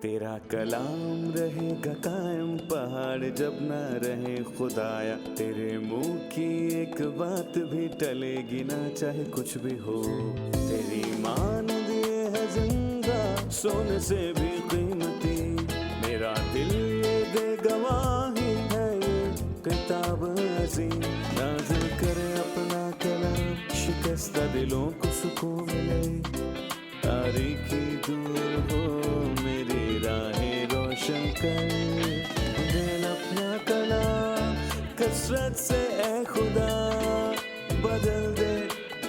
तेरा कलाम रहेगा कायम पहाड़ जब ना रहे खुदाया, तेरे मुंह की एक बात भी टलेगी ना चाहे कुछ भी हो। तेरी मान दिए है जिंदा सोने से भी कीमती, मेरा दिल ये दे गवाही है ये किताब अजीम। नाज़िल करे अपना कलाम, शिकस्ता दिलों को सुकून मिले, तारीखी दूर हो मेरी राहें रोशन कर। दे अपना कलाम कसरत से ए खुदा, बदल दे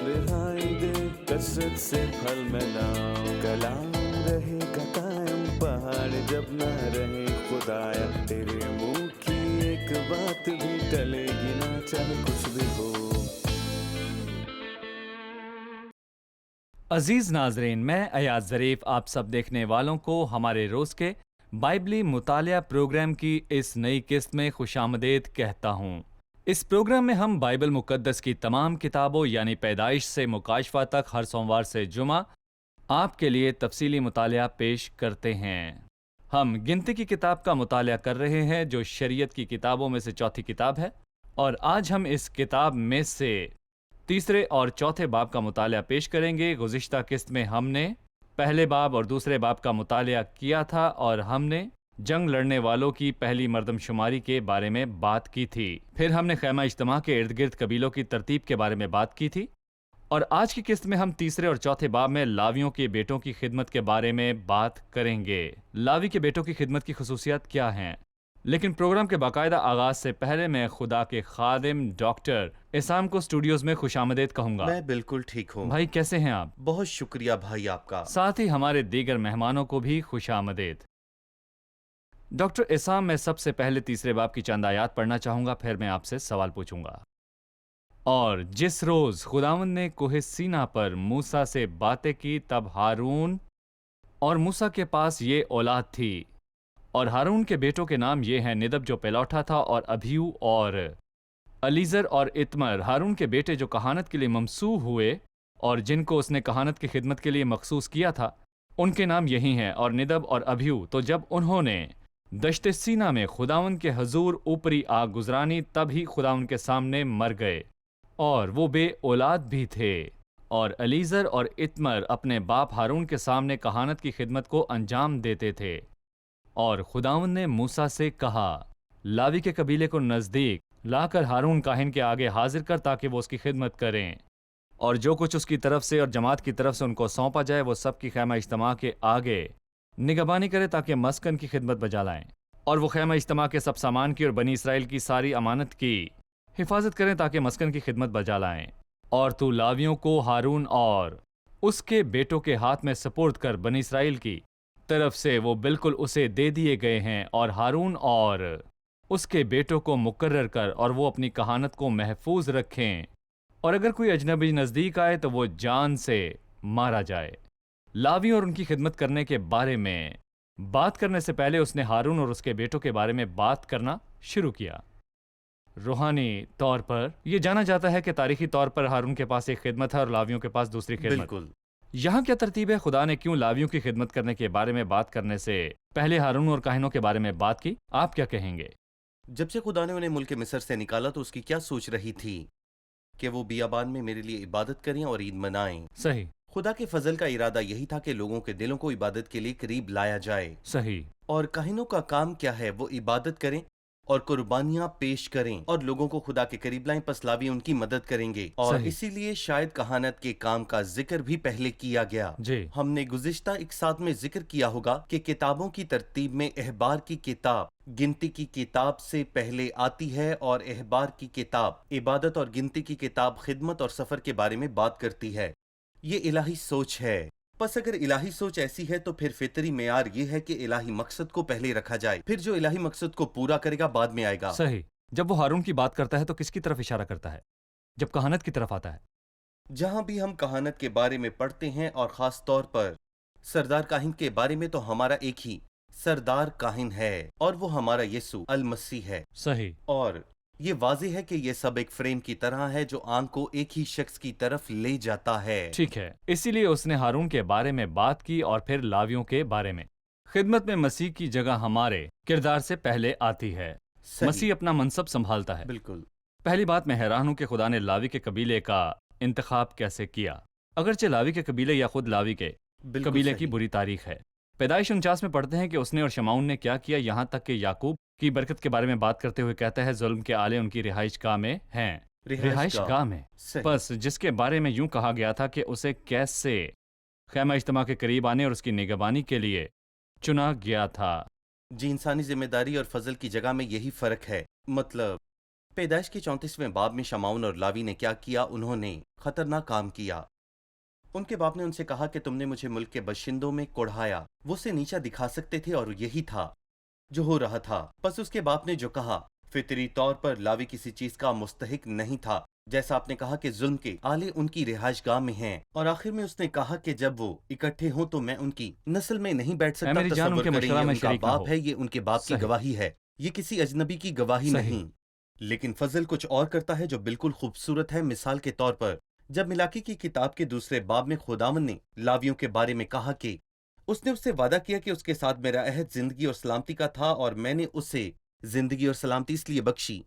रिहाई दे कसरत से फल मिलाओ। कलाम रहेगा कायम पहाड़ जब ना रहे खुदाया, तेरे मुंह की एक बात भी टलेगी ना चाहे कुछ भी हो। अजीज नाजरीन, मैं अयाज ज़रीफ आप सब देखने वालों को हमारे रोज़ के बाइबली मुतालिया प्रोग्राम की इस नई किस्त में खुशामदीद कहता हूँ। इस प्रोग्राम में हम बाइबल मुकद्दस की तमाम किताबों यानी पैदाइश से मुकाशफा तक हर सोमवार से जुमा आपके लिए तफसीली मुतालिया पेश करते हैं। हम गिनती की किताब का मुतालिया कर रहे हैं जो शरीयत की किताबों में से चौथी किताब है, और आज हम इस किताब में से तीसरे और चौथे बाब का मुतालिया पेश करेंगे। गुज़िश्ता किस्त में हमने पहले बाब और दूसरे बाब का मुतालिया किया था और हमने जंग लड़ने वालों की पहली मर्दमशुमारी के बारे में बात की थी। फिर हमने खैमा इज्तिमा के इर्द गिर्द कबीलों की तरतीब के बारे में बात की थी, और आज की किस्त में हम तीसरे और चौथे बाब में लावियों के बेटों की खिदमत के बारे में बात करेंगे। लावी के बेटों की खिदमत की खसूसियात क्या हैं? लेकिन प्रोग्राम के बाकायदा आगाज से पहले मैं खुदा के खादिम डॉक्टर इसाम को स्टूडियोज में खुशामदीद कहूंगा। मैं बिल्कुल ठीक हूँ भाई, कैसे हैं आप? बहुत शुक्रिया भाई आपका। साथ ही हमारे दीगर मेहमानों को भी खुशामदीद। डॉक्टर इसाम, मैं सबसे पहले तीसरे बाब की चंद आयात पढ़ना चाहूंगा, फिर मैं आपसे सवाल पूछूंगा। और जिस रोज खुदावंद ने कोहे सीना पर मूसा से बातें की, तब हारून और मूसा के पास ये औलाद थी, और हारून के बेटों के नाम ये हैं, निदब जो पेलौठा था, और अभियू और अलीजर और इतमर, हारून के बेटे जो कहानत के लिए ममसू हुए और जिनको उसने कहानत की खिदमत के लिए मखसूस किया था, उनके नाम यही हैं। और निदब और अभियू तो जब उन्होंने दश्त सीना में खुदावन के हजूर ऊपरी आग गुजरानी, तब ही खुदावन के सामने मर गए, और वो बे औलाद भी थे। और अलीजर और इतमर अपने बाप हारून के सामने कहानत की खिदमत को अंजाम देते थे। और खुदावन ने मूसा से कहा, लावी के कबीले को नज़दीक लाकर हारून काहिन के आगे हाजिर कर, ताकि वो उसकी खिदमत करें, और जो कुछ उसकी तरफ से और जमात की तरफ से उनको सौंपा जाए वो सब की खैमा इज्तिमा के आगे निगहबानी करे, ताकि मस्कन की खिदमत बजा लाएं। और वो खैमा इज्तिमा के सब सामान की और बनी इसराइल की सारी अमानत की हिफाजत करें, ताकि मस्कन की खिदमत बजा लाएं। और तू लावियों को हारून और उसके बेटों के हाथ में सपुर्द कर, बनी इसराइल की तरफ से वो बिल्कुल उसे दे दिए गए हैं, और हारून और उसके बेटों को मुकर्रर कर, और वो अपनी कहानत को महफूज रखें, और अगर कोई अजनबी नज़दीक आए तो वो जान से मारा जाए। लावी और उनकी खिदमत करने के बारे में बात करने से पहले उसने हारून और उसके बेटों के बारे में बात करना शुरू किया। रूहानी तौर पर यह जाना जाता है कि तारीखी तौर पर हारून के पास एक खिदमत है और लावियों के पास दूसरी खिदमत। बिल्कुल। यहाँ क्या तरतीब है? खुदा ने क्यों लावियों की खिदमत करने के बारे में बात करने से पहले हारून और काहिनों के बारे में बात की? आप क्या कहेंगे? जब से खुदा ने उन्हें मुल्क मिस्र से निकाला तो उसकी क्या सोच रही थी कि वो बियाबान में मेरे लिए इबादत करें और ईद मनाएं। सही। खुदा के फजल का इरादा यही था कि लोगों के दिलों को इबादत के लिए करीब लाया जाए। सही। और काहिनों का काम क्या है? वो इबादत करें और कुर्बानियां पेश करें और लोगों को खुदा के करीब लाएं। पस लावी उनकी मदद करेंगे, और इसीलिए शायद कहानत के काम का जिक्र भी पहले किया गया। जी। हमने गुज़िश्ता एक साथ में जिक्र किया होगा कि किताबों की तरतीब में अहबार की किताब गिनती की किताब से पहले आती है, और अहबार की किताब इबादत और गिनती की किताब खिदमत और सफर के बारे में बात करती है। ये इलाही सोच है। बस अगर इलाही सोच ऐसी है तो फिर फितरी मेयार ये है कि इलाही मकसद को पहले रखा जाए, फिर जो इलाही मकसद को पूरा करेगा बाद में आएगा। सही। जब वो हारून की बात करता है तो किसकी तरफ इशारा करता है? जब कहानत की तरफ आता है। जहां भी हम कहानत के बारे में पढ़ते हैं, और खास तौर पर सरदार काहिन के बारे में, तो हमारा एक ही सरदार काहिन है, और वो हमारा यीशु अल मसीह है। सही। और ये वाज़ेह है कि ये सब एक फ्रेम की तरह है जो आंख को एक ही शख्स की तरफ ले जाता है। ठीक है, इसीलिए उसने हारून के बारे में बात की और फिर लावियों के बारे में। खिदमत में मसीह की जगह हमारे किरदार से पहले आती है। सही, मसीह अपना मनसब संभालता है। बिल्कुल, पहली बात, मैं हैरान हूं कि खुदा ने लावी के कबीले का इंतखाब कैसे किया, अगरचे लावी के कबीले या खुद लावी के बिल्कुल कबीले की सही। बुरी तारीख है। पैदाइश 49 में पढ़ते हैं कि उसने और शमाउन ने क्या किया, यहाँ तक कि याकूब की बरकत के बारे में बात करते हुए कहता है, जुल्म के आले उनकी रिहाइश गाह में हैं। रिहाइश गाह में, सही, बस जिसके बारे में यूं कहा गया था कि उसे कैसे खैमा इज्तिमा के करीब आने और उसकी निगरानी के लिए चुना गया था। जी, इंसानी जिम्मेदारी और फजल की जगह में यही फर्क है। मतलब पैदाइश के 34वें बाब में शमाउन और लावी ने क्या किया? उन्होंने खतरनाक काम किया। उनके बाप ने उनसे कहा कि तुमने मुझे मुल्क के बशिंदों में कुढ़ाया। वो उसे नीचा दिखा सकते थे और यही था जो हो रहा था। बस उसके बाप ने जो कहा, फितरी तौर पर लावी किसी चीज का मुस्तहिक नहीं था। जैसा आपने कहा कि जुल्म के आले उनकी रिहाइश गाह में हैं, और आखिर में उसने कहा कि जब वो इकट्ठे हों तो मैं उनकी नस्ल में नहीं बैठ सकता। मेरी जान, तसव्वुर उनके करें, मशवरा ये में उनका शरीक ना बाप हो। है, ये उनके बाप की सही। गवाही है, ये किसी अजनबी की गवाही सही। नहीं। लेकिन फजल कुछ और करता है जो बिल्कुल खूबसूरत है। मिसाल के तौर पर जब मिलाकी की किताब के दूसरे बाब में खुदावन ने लावियों के बारे में कहा कि उसने उससे वादा किया कि उसके साथ मेरा अहद जिंदगी और सलामती का था, और मैंने उसे जिंदगी और सलामती इसलिए बख्शी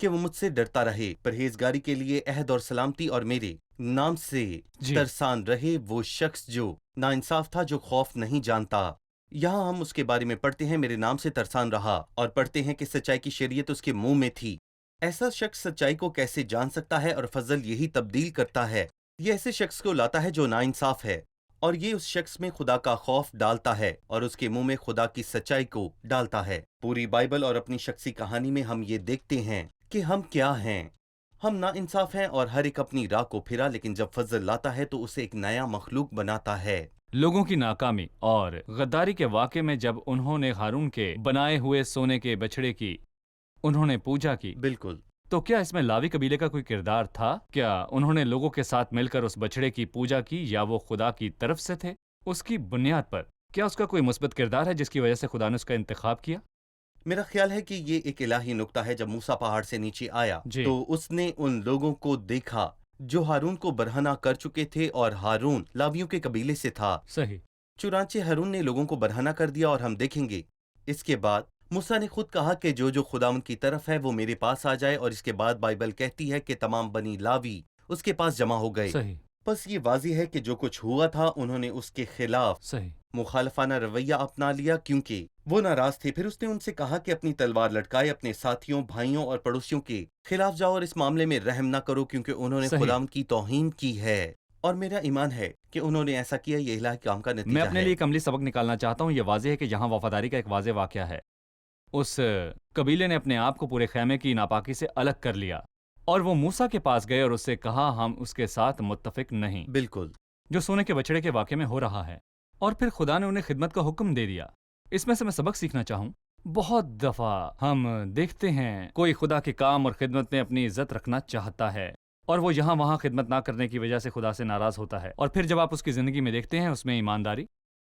कि वो मुझसे डरता रहे, परहेजगारी के लिए अहद और सलामती और मेरे नाम से जी। तरसान रहे। वो शख्स जो नाइंसाफ था, जो खौफ नहीं जानता। यहाँ हम उसके बारे में पढ़ते हैं, मेरे नाम से तरसान रहा, और पढ़ते हैं कि सच्चाई की शरीयत उसके मुंह में थी। ऐसा शख्स सच्चाई को कैसे जान सकता है? और फजल यही तब्दील करता है। ये ऐसे शख्स को लाता है जो नाइंसाफ है, और ये उस शख्स में खुदा का खौफ डालता है और उसके मुंह में खुदा की सच्चाई को डालता है। पूरी बाइबल और अपनी शख्सी कहानी में हम ये देखते हैं कि हम क्या हैं। हम नाइंसाफ हैं और हर एक अपनी राह को फिरा, लेकिन जब फजल लाता है तो उसे एक नया मखलूक बनाता है। लोगों की नाकामी और गद्दारी के वाक़े में जब उन्होंने हारून के बनाए हुए सोने के बछड़े की उन्होंने पूजा की, बिल्कुल, तो क्या इसमें लावी कबीले का कोई किरदार था? क्या उन्होंने लोगों के साथ मिलकर उस बछड़े की पूजा की, या वो खुदा की तरफ से थे? उसकी बुनियाद पर क्या उसका कोई मुस्बत किरदार है जिसकी वजह से खुदा ने उसका इंतखाब किया? मेरा ख्याल है कि ये एक इलाही नुक्ता है। जब मूसा पहाड़ से नीचे आया जी। तो उसने उन लोगों को देखा जो हारून को बरहना कर चुके थे, और हारून लावियों के कबीले से था। सही। चुनांचे हारून ने लोगों को बरहना कर दिया, और हम देखेंगे इसके बाद मूसा ने खुद कहा कि जो खुदावंद की तरफ है वो मेरे पास आ जाए, और इसके बाद बाइबल कहती है कि तमाम बनी लावी उसके पास जमा हो गए। सही। बस ये वाज़ेह है कि जो कुछ हुआ था उन्होंने उसके खिलाफ सही। मुखालफाना रवैया अपना लिया, क्योंकि वो नाराज थे। फिर उसने उनसे कहा कि अपनी तलवार लटकाए, अपने साथियों, भाइयों और पड़ोसियों के खिलाफ जाओ और इस मामले में रहम ना करो, क्योंकि उन्होंने सही। खुदावंद की तौहीन की है। और मेरा ईमान है कि उन्होंने ऐसा किया, ये इलाही काम का मैं नतीजा अपने है। लिए एक अमली सबक निकालना चाहता हूँ। ये वाज़ेह है कि यहाँ वफादारी का एक वाज़ेह वाक़या है। उस कबीले ने अपने आप को पूरे खैमे की नापाकी से अलग कर लिया, और वो मूसा के पास गए और उससे कहा, हम उसके साथ मुत्तफिक नहीं, बिल्कुल, जो सोने के बछड़े के वाक़े में हो रहा है। और फिर खुदा ने उन्हें खिदमत का हुक्म दे दिया। इसमें से मैं सबक सीखना चाहूँ। बहुत दफ़ा हम देखते हैं कोई खुदा के काम और खिदमत में अपनी इज्जत रखना चाहता है, और वो यहाँ वहाँ खिदमत ना करने की वजह से खुदा से नाराज़ होता है। और फिर जब आप उसकी ज़िंदगी में देखते हैं, उसमें ईमानदारी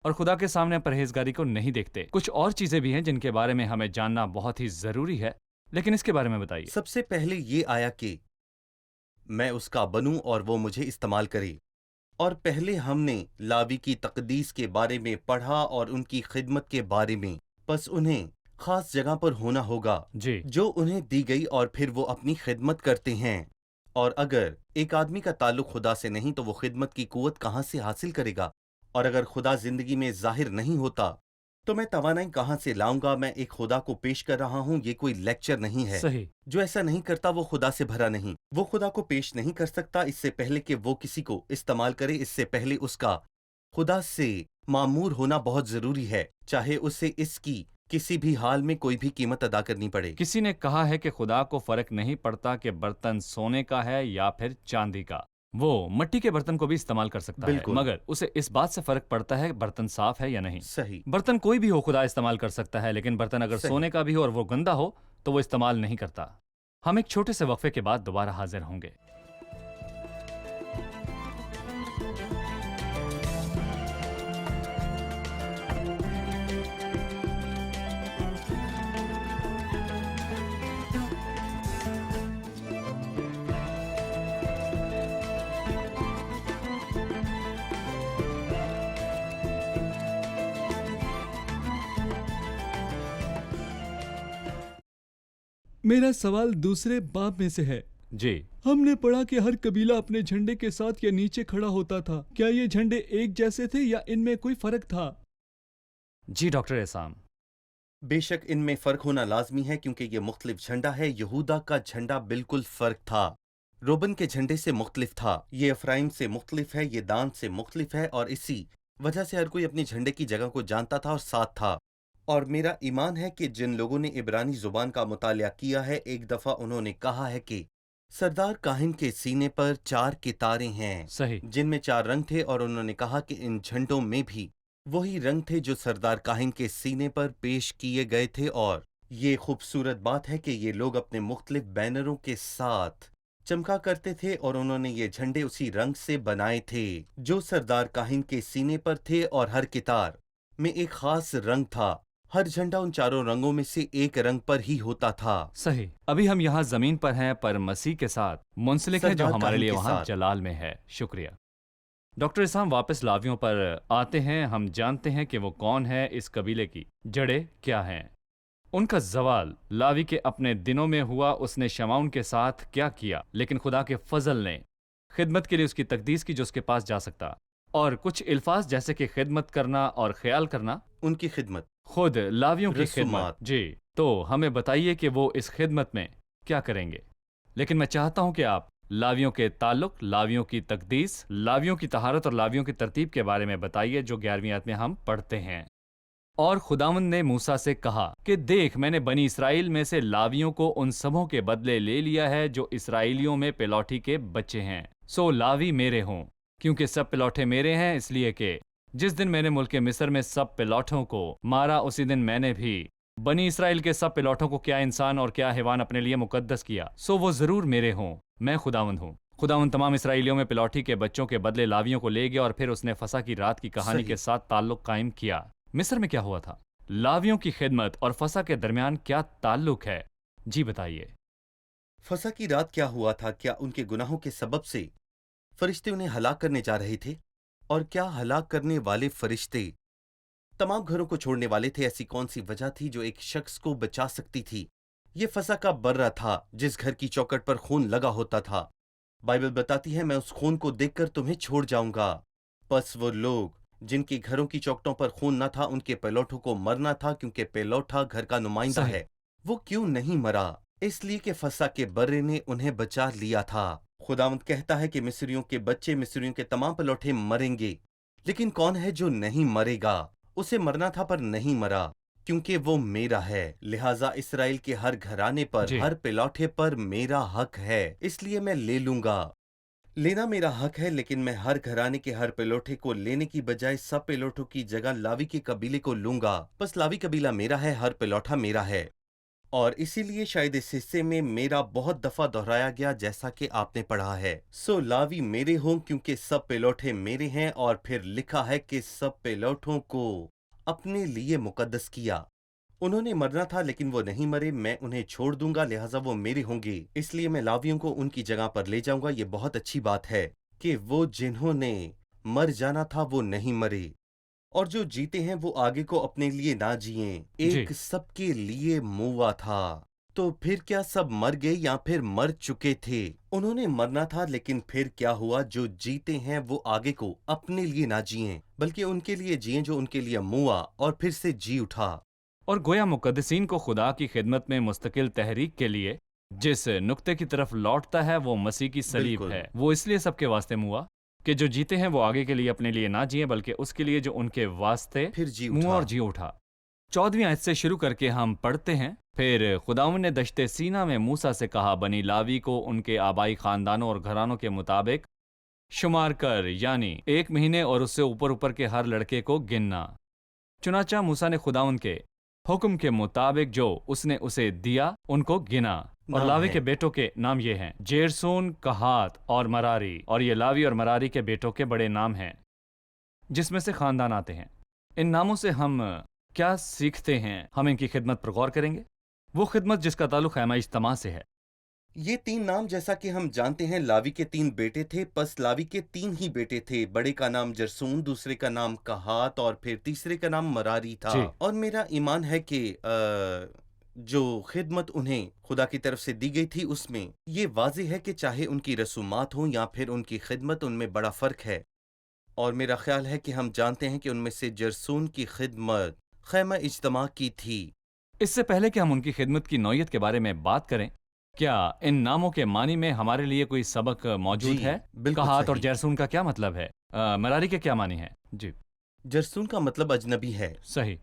और खुदा के सामने परहेजगारी को नहीं देखते। कुछ और चीज़ें भी हैं जिनके बारे में हमें जानना बहुत ही ज़रूरी है, लेकिन इसके बारे में बताइए। सबसे पहले ये आया कि मैं उसका बनूं और वो मुझे इस्तेमाल करे। और पहले हमने लावी की तकदीस के बारे में पढ़ा और उनकी खिदमत के बारे में। बस उन्हें खास जगह पर होना होगा जी। जो उन्हें दी गई, और फिर वो अपनी खिदमत करते हैं। और अगर एक आदमी का ताल्लुक खुदा से नहीं तो वो खिदमत की कुव्वत कहाँ से हासिल करेगा? और अगर खुदा जिंदगी में जाहिर नहीं होता तो मैं तवानाई कहाँ से लाऊंगा? मैं एक खुदा को पेश कर रहा हूँ, ये कोई लेक्चर नहीं है। सही। जो ऐसा नहीं करता वो खुदा से भरा नहीं। वो खुदा को पेश नहीं कर सकता इससे पहले कि वो किसी को इस्तेमाल करे। इससे पहले उसका खुदा से मामूर होना बहुत जरूरी है, चाहे उसे इसकी किसी भी हाल में कोई भी कीमत अदा करनी पड़े। किसी ने कहा है कि खुदा को फर्क नहीं पड़ता कि बर्तन सोने का है या फिर चांदी का, वो मट्टी के बर्तन को भी इस्तेमाल कर सकता है, बिल्कुल। मगर उसे इस बात से फर्क पड़ता है बर्तन साफ है या नहीं। सही, बर्तन कोई भी हो खुदा इस्तेमाल कर सकता है, लेकिन बर्तन अगर सही। सोने का भी हो और वो गंदा हो तो वो इस्तेमाल नहीं करता। हम एक छोटे से वक्फे के बाद दोबारा हाजिर होंगे। मेरा सवाल दूसरे बाब में से है। जी हमने पढ़ा कि हर कबीला अपने झंडे के साथ या नीचे खड़ा होता था। क्या ये झंडे एक जैसे थे या इनमें कोई फर्क था? जी डॉक्टर एहसान, बेशक इनमें फर्क होना लाजमी है क्योंकि ये मुख्तलिफ झंडा है। यहूदा का झंडा बिल्कुल फर्क था, रोबन के झंडे से मुख्तलिफ था, ये अफराइम से मुख्तलिफ है, ये दान से मुख्तलिफ है, और इसी वजह से हर कोई अपने झंडे की जगह को जानता था और साथ था। और मेरा ईमान है कि जिन लोगों ने इब्रानी जुबान का मुतालिया किया है, एक दफ़ा उन्होंने कहा है कि सरदार काहिन के सीने पर 4 कितारें हैं सही। जिनमें 4 रंग थे, और उन्होंने कहा कि इन झंडों में भी वही रंग थे जो सरदार काहिन के सीने पर पेश किए गए थे। और ये खूबसूरत बात है कि ये लोग अपने मुख्तलिफ बैनरों के साथ चमका करते थे, और उन्होंने ये झंडे उसी रंग से बनाए थे जो सरदार काहिन के सीने पर थे, और हर कितार में एक खास रंग था। हर झंडा उन 4 रंगों में से एक रंग पर ही होता था। सही। अभी हम यहाँ जमीन पर हैं पर मसीह के साथ मुंसलिक है जो सरदार हमारे काहिन लिए के वहाँ साथ। जलाल में है। शुक्रिया डॉक्टर इसाम। वापस लावियों पर आते हैं। हम जानते हैं कि वो कौन है, इस कबीले की जड़ें क्या हैं। उनका जवाल लावी के अपने दिनों में हुआ। उसने शमाउन के साथ क्या किया, लेकिन खुदा के फजल ने खिदमत के लिए उसकी तकदीस की जो उसके पास जा सकता। और कुछ अल्फाज जैसे कि खिदमत करना और ख्याल करना, उनकी खिदमत, खुद लावियों की खिदमत। रसूमात। जी, तो हमें बताइए कि वो इस खिदमत में क्या करेंगे। लेकिन मैं चाहता हूं कि आप लावियों के ताल्लुक, लावियों की तकदीस, लावियों की तहारत और लावियों की तरतीब के बारे में बताइए जो 11वीं आयत में हम पढ़ते हैं। और खुदावंद ने मूसा से कहा कि देख, मैंने बनी इसराइल में से लावियों को उन सबों के बदले ले लिया है जो इसराइलियों में पिलौठी के बच्चे हैं। सो लावी मेरे हों, क्योंकि सब पिलौठे मेरे हैं, इसलिए कि जिस दिन मैंने मुल्क मिस्र में सब पिलौठों को मारा, उसी दिन मैंने भी बनी इसराइल के सब पिलौठों को क्या इंसान और क्या हैवान अपने लिए मुकद्दस किया। सो वो जरूर मेरे हों, मैं खुदावंद हूँ। खुदावंद तमाम इसराइलियों में पिलौठी के बच्चों के बदले लावियों को ले गया, और फिर उसने फसा की रात की कहानी सही। के साथ ताल्लुक कायम किया। मिस्र में क्या हुआ था? लावियों की खिदमत और फसा के दरमियान क्या ताल्लुक है? जी बताइए। फसा की रात क्या हुआ था? क्या उनके गुनाहों के सबब से फरिश्ते उन्हें हलाक करने जा रहे थे? और क्या हलाक करने वाले फरिश्ते तमाम घरों को छोड़ने वाले थे? ऐसी कौन सी वजह थी जो एक शख्स को बचा सकती थी? ये फसा का बर्रा था जिस घर की चौखट पर खून लगा होता था। बाइबल बताती है, मैं उस खून को देखकर तुम्हें छोड़ जाऊंगा। बस वो लोग जिनके घरों की चौखटों पर खून न था, उनके पेलौठों को मरना था, क्योंकि पेलौठा घर का नुमाइंदा सही। है। वो क्यों नहीं मरा? इसलिए कि फसा के बर्रे ने उन्हें बचा लिया था। खुदावंद कहता है कि मिस्रियों के बच्चे, मिस्रियों के तमाम पेलौठे मरेंगे, लेकिन कौन है जो नहीं मरेगा? उसे मरना था पर नहीं मरा, क्योंकि वो मेरा है। लिहाजा इसराइल के हर घराने पर, जी। हर पिलौठे पर मेरा हक है, इसलिए मैं ले लूंगा। लेना मेरा हक है, लेकिन मैं हर घराने के हर पिलौठे को लेने की बजाय सब पिलौठों की जगह लावी के कबीले को लूंगा। बस लावी कबीला मेरा है, हर पिलौठा मेरा है। और इसीलिए शायद इस हिस्से में मेरा बहुत दफा दोहराया गया, जैसा कि आपने पढ़ा है। सो लावी मेरे हों क्योंकि सब पिलौठे मेरे हैं। और फिर लिखा है कि सब पिलौठों को अपने लिए मुकद्दस किया। उन्होंने मरना था लेकिन वो नहीं मरे, मैं उन्हें छोड़ दूंगा, लिहाजा वो मेरे होंगे। इसलिए मैं लावियों को उनकी जगह पर ले जाऊंगा। ये बहुत अच्छी बात है कि वो जिन्होंने मर जाना था वो नहीं मरे, और जो जीते हैं वो आगे को अपने लिए ना जिए। एक जी। सबके लिए मुआ था। तो फिर क्या सब मर गए या फिर मर चुके थे? उन्होंने मरना था, लेकिन फिर क्या हुआ? जो जीते हैं वो आगे को अपने लिए ना जिए, बल्कि उनके लिए जिए जो उनके लिए मुआ और फिर से जी उठा। और गोया मुकद्दसीन को खुदा की खिदमत में मुस्तकिल तहरीक के लिए जिस नुक्ते की तरफ लौटता है वो मसीह की सलीब बिल्कुल। है। वो इसलिए सबके वास्ते मुआ कि जो जीते हैं वो आगे के लिए अपने लिए ना जिए, बल्कि उसके लिए जो उनके वास्ते फिर जी मुआ उठा। और जी उठा। 14वीं आयत से शुरू करके हम पढ़ते हैं, फिर खुदावंद ने दश्ते सीना में मूसा से कहा, बनी लावी को उनके आबाई खानदानों और घरानों के मुताबिक शुमार कर, यानी 1 महीने और उससे ऊपर ऊपर के हर लड़के को गिनना। चुनाचा मूसा ने खुदावंद के हुक्म के मुताबिक जो उसने उसे दिया उनको गिना। और नाम लावी है। के बेटों के नाम ये हैं, जेरसून, कहात और मरारी। और ये लावी और मरारी के बेटों के बड़े नाम हैं जिसमें से खानदान आते हैं। इन नामों से हम क्या सीखते हैं? हम इनकी खिदमत पर गौर करेंगे, वो खिदमत जिसका ताल्लुक खैमा इज्तिमा से है। ये 3 नाम, जैसा कि हम जानते हैं, लावी के 3 बेटे थे। बस लावी के 3 ही बेटे थे। बड़े का नाम जरसून, दूसरे का नाम कहात और फिर तीसरे का नाम मरारी था। जी। और मेरा ईमान है कि جو خدمت انہیں خدا کی طرف سے دی گئی تھی اس میں یہ واضح ہے کہ چاہے ان کی رسومات ہوں یا پھر ان کی خدمت، ان میں بڑا فرق ہے۔ اور میرا خیال ہے کہ ہم جانتے ہیں کہ ان میں سے جرسون کی خدمت خیمہ اجتماع کی تھی۔ اس سے پہلے کہ ہم ان کی خدمت کی نوعیت کے بارے میں بات کریں، کیا ان ناموں کے معنی میں ہمارے لیے کوئی سبق موجود جی، ہے؟ بالکل کہات اور صحیح۔ جرسون کا کیا مطلب ہے؟ مراری کے کیا معنی ہے؟ جی جرسون کا مطلب اجنبی ہے، صحیح۔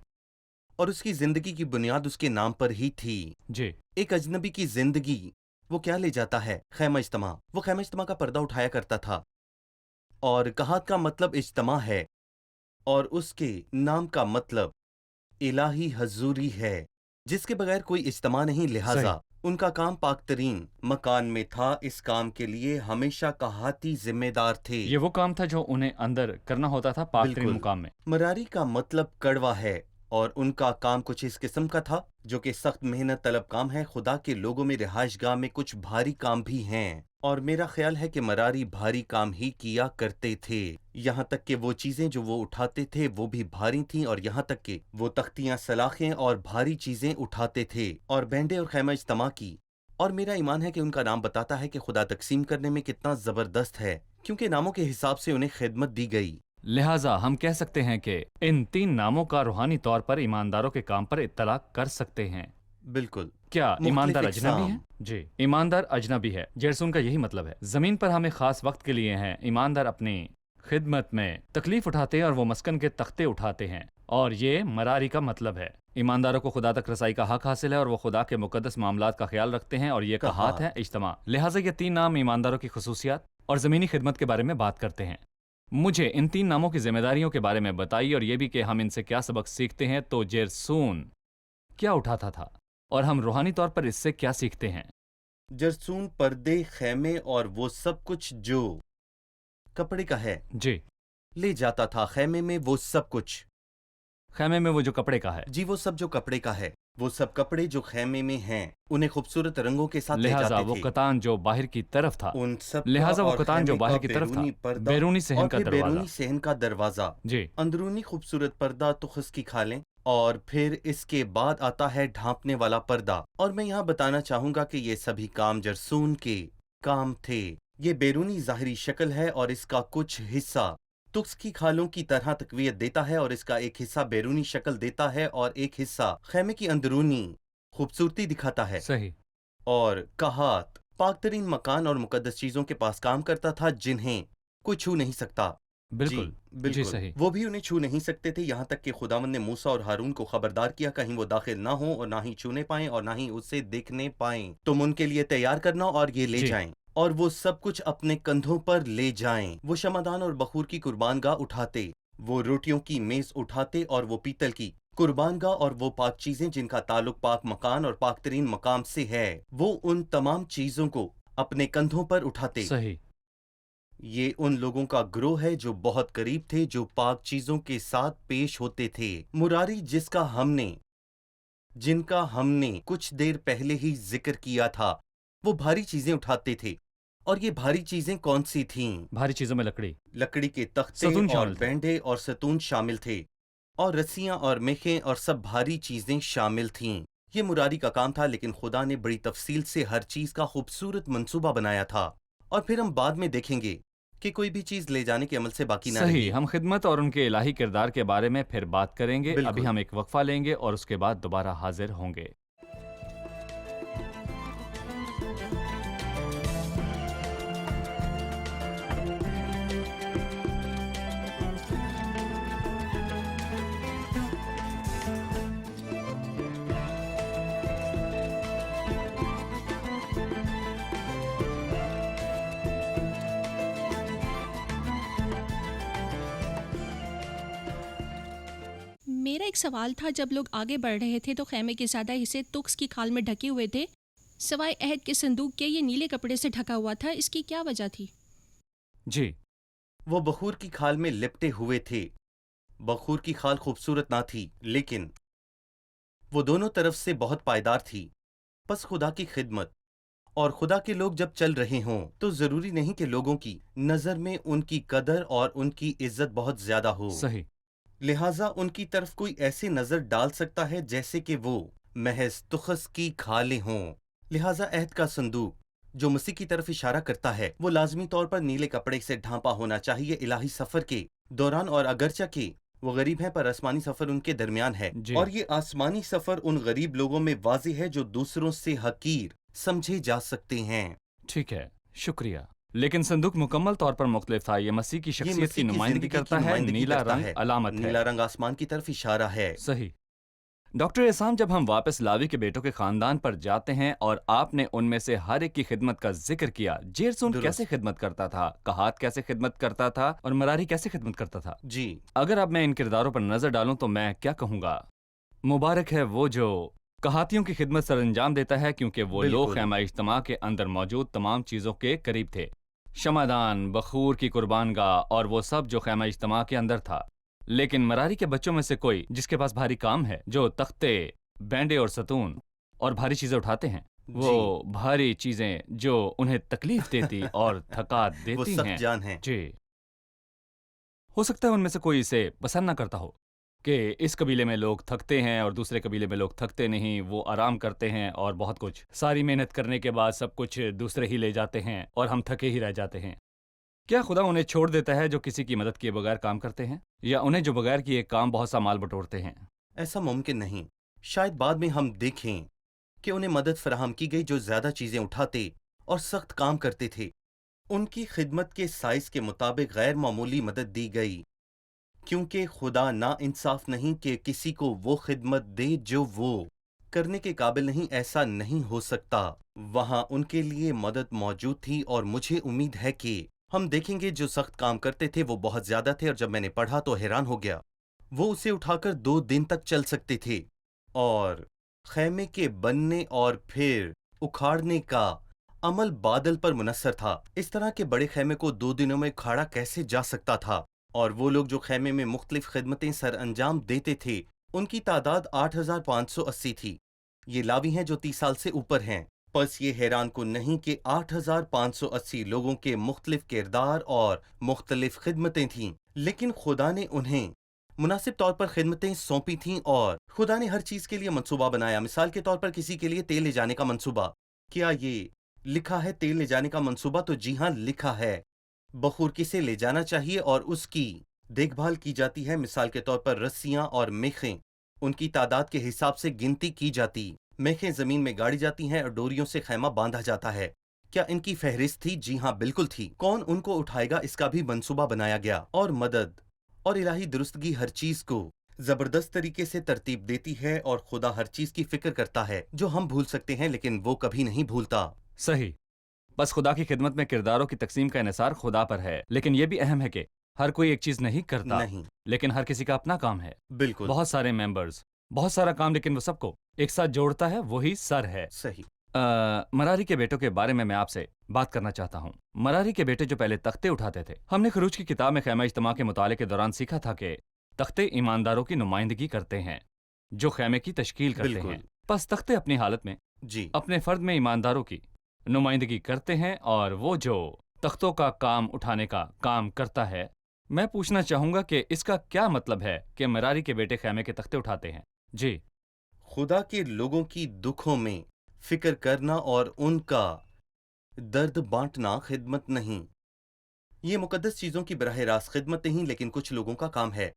اور اس کی زندگی کی بنیاد اس کے نام پر ہی تھی۔ جی ایک اجنبی کی زندگی وہ کیا لے جاتا ہے؟ خیمہ اجتماع۔ وہ خیمہ اجتماع کا پردہ اٹھایا کرتا تھا، اور کہات کا مطلب اجتماع ہے، اور اس کے نام کا مطلب الہی حضوری ہے، جس کے بغیر کوئی اجتماع نہیں۔ لہٰذا صحیح۔ ان کا کام پاک ترین مکان میں تھا۔ اس کام کے لیے ہمیشہ کہاتی ذمہ دار تھے۔ یہ وہ کام تھا جو انہیں اندر کرنا ہوتا تھا پاک ترین بالکل۔ مقام میں۔ مراری کا مطلب کڑوا ہے، اور ان کا کام کچھ اس قسم کا تھا جو کہ سخت محنت طلب کام ہے۔ خدا کے لوگوں میں رہائش گاہ میں کچھ بھاری کام بھی ہیں، اور میرا خیال ہے کہ مراری بھاری کام ہی کیا کرتے تھے، یہاں تک کہ وہ چیزیں جو وہ اٹھاتے تھے وہ بھی بھاری تھیں، اور یہاں تک کہ وہ تختیاں، سلاخیں اور بھاری چیزیں اٹھاتے تھے اور بینڈے اور خیمہ اجتماع کی۔ اور میرا ایمان ہے کہ ان کا نام بتاتا ہے کہ خدا تقسیم کرنے میں کتنا زبردست ہے، کیونکہ ناموں کے حساب سے انہیں خدمت دی گئی۔ لہٰذا ہم کہہ سکتے ہیں کہ ان 3 ناموں کا روحانی طور پر ایمانداروں کے کام پر اطلاع کر سکتے ہیں۔ بالکل۔ کیا مختلف ایماندار اجنبی اقسام۔ ہے؟ جی، ایماندار اجنبی ہے۔ جیرسون کا یہی مطلب ہے۔ زمین پر ہمیں خاص وقت کے لیے ہیں۔ ایماندار اپنی خدمت میں تکلیف اٹھاتے ہیں اور وہ مسکن کے تختے اٹھاتے ہیں، اور یہ مراری کا مطلب ہے۔ ایمانداروں کو خدا تک رسائی کا حق حاصل ہے، اور وہ خدا کے مقدس معاملات کا خیال رکھتے ہیں، اور یہ کہات ہے اجتماع۔ لہٰذا یہ 3 نام ایمانداروں کی خصوصیات اور زمینی خدمت کے بارے میں بات کرتے ہیں۔ مجھے ان 3 ناموں کی ذمہ داریوں کے بارے میں بتائیے، اور یہ بھی کہ ہم ان سے کیا سبق سیکھتے ہیں۔ تو جیرسون کیا اٹھاتا تھا، اور ہم روحانی طور پر اس سے کیا سیکھتے ہیں؟ جرسون پردے، خیمے اور وہ سب کچھ جو کپڑے کا ہے جی، لے جاتا تھا۔ خیمے میں وہ سب کچھ، خیمے میں وہ جو کپڑے کا ہے۔ جی وہ سب جو کپڑے کا ہے، وہ سب کپڑے جو خیمے میں ہیں انہیں خوبصورت رنگوں کے ساتھ لے لہٰذا جاتے وہ تھے۔ کتان جو باہر کی طرف تھا، ان سب کا لہٰذا وہ اور کتان جو خیمے باہر کا کی طرف تھا، بیرونی پردہ بیرونی صحن اور کا پھر دروازہ۔ بیرونی صحن کا دروازہ، جی اندرونی خوبصورت پردہ تو خس کی کھالیں، اور پھر اس کے بعد آتا ہے ڈھانپنے والا پردہ۔ اور میں یہاں بتانا چاہوں گا کہ یہ سبھی کام جرسون کے کام تھے۔ یہ بیرونی ظاہری شکل ہے، اور اس کا کچھ حصہ تکس کی کھالوں کی طرح تقویت دیتا ہے، اور اس کا ایک حصہ بیرونی شکل دیتا ہے، اور ایک حصہ خیمے کی اندرونی خوبصورتی دکھاتا ہے۔ صحیح۔ اور کہات پاک ترین مکان اور مقدس چیزوں کے پاس کام کرتا تھا جنہیں کوئی چھو نہیں سکتا۔ بالکل جی بالکل، جی صحیح۔ وہ بھی انہیں چھو نہیں سکتے تھے، یہاں تک کہ خداوند نے موسیٰ اور ہارون کو خبردار کیا کہیں وہ داخل نہ ہوں اور نہ ہی چھونے پائیں اور نہ ہی اسے دیکھنے پائیں۔ تم ان کے لیے تیار کرنا اور یہ لے جی جائیں، اور وہ سب کچھ اپنے کندھوں پر لے جائیں۔ وہ شمعدان اور بخور کی قربان گاہ اٹھاتے، وہ روٹیوں کی میز اٹھاتے، اور وہ پیتل کی قربان گاہ اور وہ پاک چیزیں جن کا تعلق پاک مکان اور پاک ترین مقام سے ہے، وہ ان تمام چیزوں کو اپنے کندھوں پر اٹھاتے۔ صحیح۔ یہ ان لوگوں کا گروہ ہے جو بہت قریب تھے، جو پاک چیزوں کے ساتھ پیش ہوتے تھے۔ مراری جن کا ہم نے کچھ دیر پہلے ہی ذکر کیا تھا، وہ بھاری چیزیں اٹھاتے تھے۔ اور یہ بھاری چیزیں کون سی تھیں؟ بھاری چیزوں میں لکڑی کے تختے ستون اور شامل تھے۔ بینڈے اور ستون شامل تھے، اور رسیاں اور میخیں اور سب بھاری چیزیں شامل تھیں۔ یہ مراری کا کام تھا، لیکن خدا نے بڑی تفصیل سے ہر چیز کا خوبصورت منصوبہ بنایا تھا، اور پھر ہم بعد میں دیکھیں گے کہ کوئی بھی چیز لے جانے کے عمل سے باقی نہ رہی۔ صحیح۔ ہم خدمت اور ان کے الہی کردار کے بارے میں پھر بات کریں گے۔ بالکل۔ ابھی ہم ایک وقفہ لیں گے اور اس کے بعد دوبارہ حاضر ہوں گے۔ میرا ایک سوال تھا، جب لوگ آگے بڑھ رہے تھے تو خیمے کے زیادہ حصے تکس کی کھال میں ڈھکے ہوئے تھے، سوائے عہد کے صندوق کے یہ نیلے کپڑے سے ڈھکا ہوا تھا، اس کی کیا وجہ تھی؟ جی، وہ بخور کی کھال میں لپٹے ہوئے تھے۔ بخور کی کھال خوبصورت نہ تھی، لیکن وہ دونوں طرف سے بہت پائیدار تھی۔ پس خدا کی خدمت اور خدا کے لوگ جب چل رہے ہوں تو ضروری نہیں کہ لوگوں کی نظر میں ان کی قدر اور ان کی عزت بہت زیادہ ہو۔ صحیح۔ لہٰذا ان کی طرف کوئی ایسی نظر ڈال سکتا ہے جیسے کہ وہ محض تخس کی کھالیں ہوں۔ لہٰذا عہد کا صندوق جو مسیح کی طرف اشارہ کرتا ہے وہ لازمی طور پر نیلے کپڑے سے ڈھانپا ہونا چاہیے الہی سفر کے دوران، اور اگرچہ کہ وہ غریب ہیں پر آسمانی سفر ان کے درمیان ہے، جی۔ اور یہ آسمانی سفر ان غریب لوگوں میں واضح ہے جو دوسروں سے حقیر سمجھے جا سکتے ہیں۔ ٹھیک ہے، شکریہ۔ لیکن صندوق مکمل طور پر مختلف تھا، یہ مسیح کی یہ شخصیت مسیح کی نمائندگی زندگی کی کرتا ہے، نمائندگی نیلا کرتا رنگ ہے۔ علامت ہے۔ نیلا رنگ آسمان کی طرف اشارہ ہے۔ صحیح۔ ڈاکٹر احسان، جب ہم واپس لاوی کے بیٹوں کے خاندان پر جاتے ہیں اور آپ نے ان میں سے ہر ایک کی خدمت کا ذکر کیا، جیرسون درست۔ کیسے خدمت کرتا تھا، کہات کیسے خدمت کرتا تھا، اور مراری کیسے خدمت کرتا تھا، جی، اگر اب میں ان کرداروں پر نظر ڈالوں تو میں کیا کہوں گا؟ مبارک ہے وہ جو کہاتیوں کی خدمت سر انجام دیتا ہے، کیونکہ وہ لوگ بالکل۔ خیمہ اجتماع کے اندر موجود تمام چیزوں کے قریب تھے، شمعدان، بخور کی قربان گاہ اور وہ سب جو خیمہ اجتماع کے اندر تھا۔ لیکن مراری کے بچوں میں سے کوئی جس کے پاس بھاری کام ہے، جو تختے، بینڈے اور ستون اور بھاری چیزیں اٹھاتے ہیں، وہ بھاری چیزیں جو انہیں تکلیف دیتی اور تھکا وہ دیتی ہیں، سخت جان ہیں۔ جی، ہو سکتا ہے ان میں سے کوئی اسے پسند نہ کرتا ہو کہ اس قبیلے میں لوگ تھکتے ہیں اور دوسرے قبیلے میں لوگ تھکتے نہیں، وہ آرام کرتے ہیں اور بہت کچھ، ساری محنت کرنے کے بعد سب کچھ دوسرے ہی لے جاتے ہیں اور ہم تھکے ہی رہ جاتے ہیں۔ کیا خدا انہیں چھوڑ دیتا ہے جو کسی کی مدد کیے بغیر کام کرتے ہیں، یا انہیں جو بغیر کیے کام بہت سا مال بٹورتے ہیں؟ ایسا ممکن نہیں۔ شاید بعد میں ہم دیکھیں کہ انہیں مدد فراہم کی گئی جو زیادہ چیزیں اٹھاتے اور سخت کام کرتے تھے۔ ان کی خدمت کے سائز کے مطابق غیر معمولی مدد دی گئی، کیونکہ خدا نا انصاف نہیں کہ کسی کو وہ خدمت دے جو وہ کرنے کے قابل نہیں، ایسا نہیں ہو سکتا۔ وہاں ان کے لیے مدد موجود تھی، اور مجھے امید ہے کہ ہم دیکھیں گے جو سخت کام کرتے تھے وہ بہت زیادہ تھے، اور جب میں نے پڑھا تو حیران ہو گیا۔ وہ اسے اٹھا کر 2 دن تک چل سکتے تھے، اور خیمے کے بننے اور پھر اکھاڑنے کا عمل بادل پر منحصر تھا۔ اس طرح کے بڑے خیمے کو 2 دنوں میں اکھاڑا کیسے جا سکتا تھا؟ اور وہ لوگ جو خیمے میں مختلف خدمتیں سر انجام دیتے تھے، ان کی تعداد 8580 تھی۔ یہ لاوی ہیں جو 30 سال سے اوپر ہیں۔ پس یہ حیران کن نہیں کہ 8580 لوگوں کے مختلف کردار اور مختلف خدمتیں تھیں، لیکن خدا نے انہیں مناسب طور پر خدمتیں سونپی تھیں، اور خدا نے ہر چیز کے لیے منصوبہ بنایا۔ مثال کے طور پر کسی کے لیے تیل لے جانے کا منصوبہ۔ کیا یہ لکھا ہے تیل لے جانے کا منصوبہ؟ تو جی ہاں، لکھا ہے بخور کسے لے جانا چاہیے اور اس کی دیکھ بھال کی جاتی ہے۔ مثال کے طور پر رسیاں اور میخیں ان کی تعداد کے حساب سے گنتی کی جاتی، میخیں زمین میں گاڑی جاتی ہیں اور ڈوریوں سے خیمہ باندھا جاتا ہے۔ کیا ان کی فہرست تھی؟ جی ہاں، بالکل تھی۔ کون ان کو اٹھائے گا اس کا بھی منصوبہ بنایا گیا، اور مدد اور الہی درستگی ہر چیز کو زبردست طریقے سے ترتیب دیتی ہے، اور خدا ہر چیز کی فکر کرتا ہے جو ہم بھول سکتے ہیں لیکن وہ کبھی نہیں بھولتا۔ صحیح۔ بس خدا کی خدمت میں کرداروں کی تقسیم کا انحصار خدا پر ہے، لیکن یہ بھی اہم ہے کہ ہر کوئی ایک چیز نہیں کرتا، نہیں، لیکن ہر کسی کا اپنا کام ہے، بالکل بہت سارے ممبرز، بہت سارا کام، لیکن وہ سب کو ایک ساتھ جوڑتا ہے، وہی سر ہے۔ صحیح۔ مراری کے بیٹوں کے بارے میں آپ سے بات کرنا چاہتا ہوں۔ مراری کے بیٹے جو پہلے تختے اٹھاتے تھے، ہم نے خروج کی کتاب میں خیمہ اجتماع کے مطالعے کے دوران سیکھا تھا کہ تختے ایمانداروں کی نمائندگی کرتے ہیں جو خیمے کی تشکیل کرتے بالکل۔ ہیں۔ پس تختے اپنی حالت میں جی، اپنے فرد میں ایمانداروں کی نمائندگی کرتے ہیں، اور وہ جو تختوں کا کام اٹھانے کا کام کرتا ہے۔ میں پوچھنا چاہوں گا کہ اس کا کیا مطلب ہے کہ مراری کے بیٹے خیمے کے تختے اٹھاتے ہیں؟ جی، خدا کے لوگوں کی دکھوں میں فکر کرنا اور ان کا درد بانٹنا خدمت نہیں۔ یہ مقدس چیزوں کی براہ راست خدمت نہیں، لیکن کچھ لوگوں کا کام ہے۔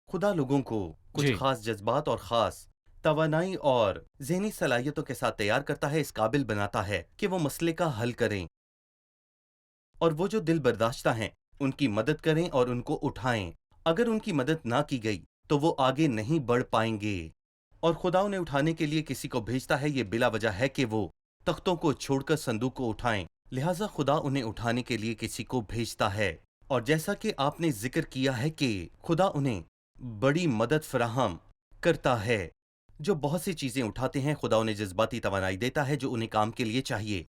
خدا لوگوں کو کچھ جی۔ خاص جذبات اور خاص توانائی اور ذہنی صلاحیتوں کے ساتھ تیار کرتا ہے، اس قابل بناتا ہے کہ وہ مسئلے کا حل کریں، اور وہ جو دل برداشتہ ہیں ان کی مدد کریں اور ان کو اٹھائیں۔ اگر ان کی مدد نہ کی گئی تو وہ آگے نہیں بڑھ پائیں گے، اور خدا انہیں اٹھانے کے لیے کسی کو بھیجتا ہے۔ یہ بلا وجہ ہے کہ وہ تختوں کو چھوڑ کر صندوق کو اٹھائیں، لہٰذا خدا انہیں اٹھانے کے لیے کسی کو بھیجتا ہے۔ اور جیسا کہ آپ نے ذکر کیا ہے کہ خدا انہیں بڑی مدد فراہم کرتا ہے جو بہت سی چیزیں اٹھاتے ہیں۔ خدا انہیں جذباتی توانائی دیتا ہے جو انہیں کام کے لیے چاہیے۔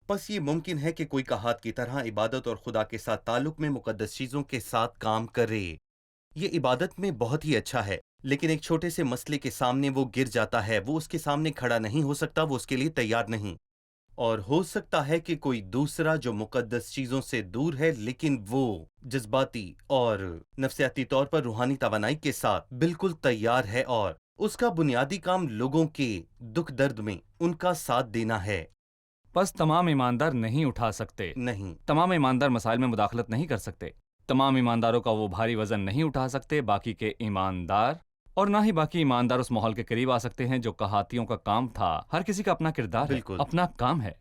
بس یہ ممکن ہے کہ کوئی کہات کی طرح عبادت اور خدا کے ساتھ تعلق میں مقدس چیزوں کے ساتھ کام کرے۔ یہ عبادت میں بہت ہی اچھا ہے، لیکن ایک چھوٹے سے مسئلے کے سامنے وہ گر جاتا ہے، وہ اس کے سامنے کھڑا نہیں ہو سکتا، وہ اس کے لیے تیار نہیں۔ اور ہو سکتا ہے کہ کوئی دوسرا جو مقدس چیزوں سے دور ہے لیکن وہ جذباتی اور نفسیاتی طور پر روحانی توانائی کے ساتھ بالکل تیار ہے اور اس کا بنیادی کام لوگوں کے دکھ درد میں ان کا ساتھ دینا ہے. بس تمام ایماندار نہیں اٹھا سکتے، نہیں. تمام ایماندار مسائل میں مداخلت نہیں کر سکتے، تمام ایمانداروں کا وہ بھاری وزن نہیں اٹھا سکتے. باقی کے ایماندار اور نہ ہی باقی ایماندار اس ماحول کے قریب آ سکتے ہیں جو کہاتیوں کا کام تھا. ہر کسی کا اپنا کردار ہے، بالکل. اپنا کام ہے.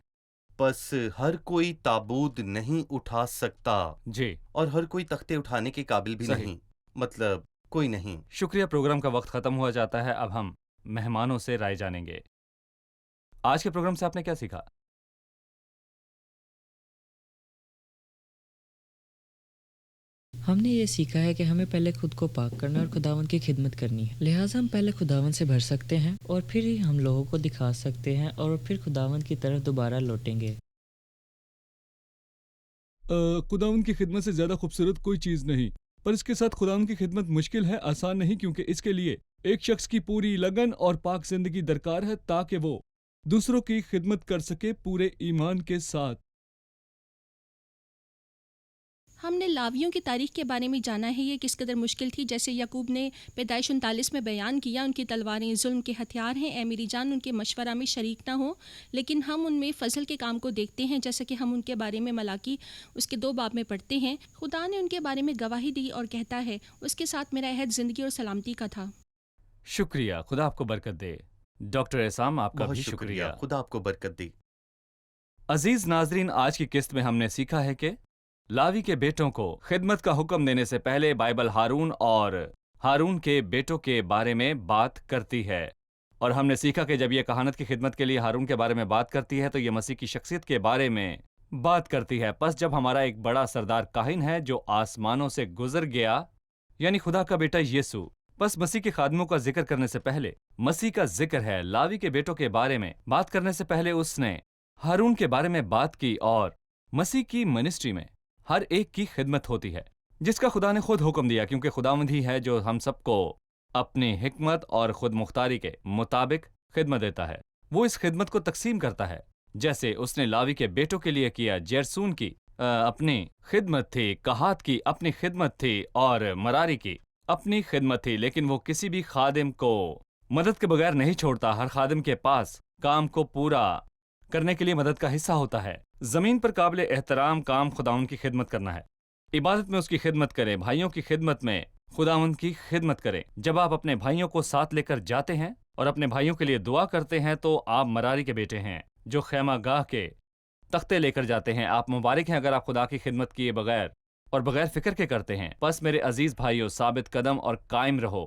بس ہر کوئی تابوت نہیں اٹھا سکتا جی اور ہر کوئی تختے اٹھانے کے قابل بھی صحیح. نہیں. مطلب کوئی نہیں. شکریہ. پروگرام کا وقت ختم ہوا جاتا ہے. اب ہم مہمانوں سے رائے جانیں گے. آج کے پروگرام سے آپ نے کیا سیکھا؟ ہم نے یہ سیکھا ہے کہ ہمیں پہلے خود کو پاک کرنا اور خداوند کی خدمت کرنی ہے. لہٰذا ہم پہلے خداوند سے بھر سکتے ہیں اور پھر ہی ہم لوگوں کو دکھا سکتے ہیں اور پھر خداوند کی طرف دوبارہ لوٹیں گے. خداوند کی خدمت سے زیادہ خوبصورت کوئی چیز نہیں، پر اس کے ساتھ خداوند کی خدمت مشکل ہے، آسان نہیں، کیونکہ اس کے لیے ایک شخص کی پوری لگن اور پاک زندگی درکار ہے تاکہ وہ دوسروں کی خدمت کر سکے پورے ایمان کے ساتھ. ہم نے لاویوں کی تاریخ کے بارے میں جانا ہے، یہ کس قدر مشکل تھی. جیسے یعقوب نے پیدائش 39 میں بیان کیا، ان کی تلواریں ظلم کے ہتھیار ہیں، اے میری جان ان کے مشورہ میں شریک نہ ہو. لیکن ہم ان میں فضل کے کام کو دیکھتے ہیں، جیسا کہ ہم ان کے بارے میں ملاکی اس کے 2 باب میں پڑھتے ہیں. خدا نے ان کے بارے میں گواہی دی اور کہتا ہے اس کے ساتھ میرا عہد زندگی اور سلامتی کا تھا. شکریہ. خدا آپ کو برکت دے. ڈاکٹر احسام آپ کا بہت بھی شکریہ. خدا آپ کو برکت دے. عزیز ناظرین، آج کی قسط میں ہم نے سیکھا ہے کہ لاوی کے بیٹوں کو خدمت کا حکم دینے سے پہلے بائبل ہارون اور ہارون کے بیٹوں کے بارے میں بات کرتی ہے. اور ہم نے سیکھا کہ جب یہ کہانت کی خدمت کے لیے ہارون کے بارے میں بات کرتی ہے تو یہ مسیح کی شخصیت کے بارے میں بات کرتی ہے. پس جب ہمارا ایک بڑا سردار کاہن ہے جو آسمانوں سے گزر گیا، یعنی خدا کا بیٹا یسوع، بس مسیح کے خادموں کا ذکر کرنے سے پہلے مسیح کا ذکر ہے. لاوی کے بیٹوں کے بارے میں بات کرنے سے پہلے اس نے ہارون کے بارے میں بات کی. اور مسیح کی منسٹری میں ہر ایک کی خدمت ہوتی ہے جس کا خدا نے خود حکم دیا، کیونکہ خداوند ہی ہے جو ہم سب کو اپنی حکمت اور خود مختاری کے مطابق خدمت دیتا ہے. وہ اس خدمت کو تقسیم کرتا ہے جیسے اس نے لاوی کے بیٹوں کے لیے کیا. جیرسون کی اپنی خدمت تھی، کہات کی اپنی خدمت تھی اور مراری کی اپنی خدمت تھی. لیکن وہ کسی بھی خادم کو مدد کے بغیر نہیں چھوڑتا. ہر خادم کے پاس کام کو پورا کرنے کے لیے مدد کا حصہ ہوتا ہے. زمین پر قابل احترام کام خداوند کی خدمت کرنا ہے. عبادت میں اس کی خدمت کریں، بھائیوں کی خدمت میں خداوند کی خدمت کریں. جب آپ اپنے بھائیوں کو ساتھ لے کر جاتے ہیں اور اپنے بھائیوں کے لیے دعا کرتے ہیں تو آپ مراری کے بیٹے ہیں جو خیمہ گاہ کے تختے لے کر جاتے ہیں. آپ مبارک ہیں اگر آپ خدا کی خدمت کیے بغیر اور بغیر فکر کے کرتے ہیں. بس میرے عزیز بھائیوں، ثابت قدم اور قائم رہو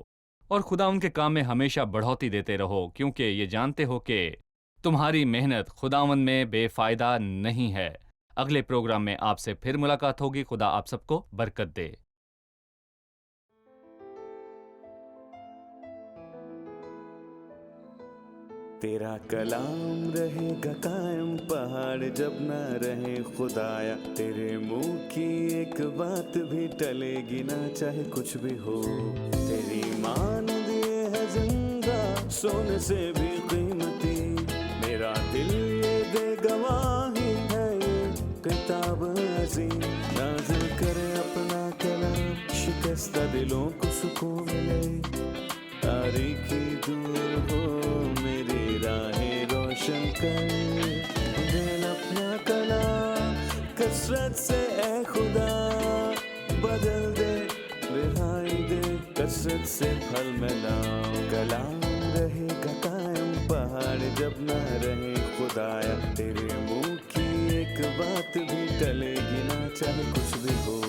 اور خداوند کے کام میں ہمیشہ بڑھوتی دیتے رہو، کیونکہ یہ جانتے ہو کہ تمہاری محنت خداوند میں بے فائدہ نہیں ہے. اگلے پروگرام میں آپ سے پھر ملاقات ہوگی. خدا آپ سب کو برکت دے. تیرا کلام رہے گا قائم، پہاڑ جب نہ رہے خدایا. تیرے منہ کی ایک بات بھی ٹلے گی نہ، چاہے کچھ بھی ہو. تیری مانند یہ ہے زندہ، سونے سے بھی قیمتی. میرا دل یہ دے گواہی ہے، یہ کتاب عظیم. نازل کرے اپنا کلام، شکستہ دلوں کو سکون ملے. تاریکی دور ہو میری راہیں روشن کر، دل اپنا کلام کثرت سے اے خدا بدل دے، رہائی دے کثرت سے پھل ملاؤ. کلام رہے گا قائم، پہاڑ جب نہ رہے خدایا. تیرے منہ کی ایک بات بھی ٹلے گی نہ، چاہے کچھ بھی ہو.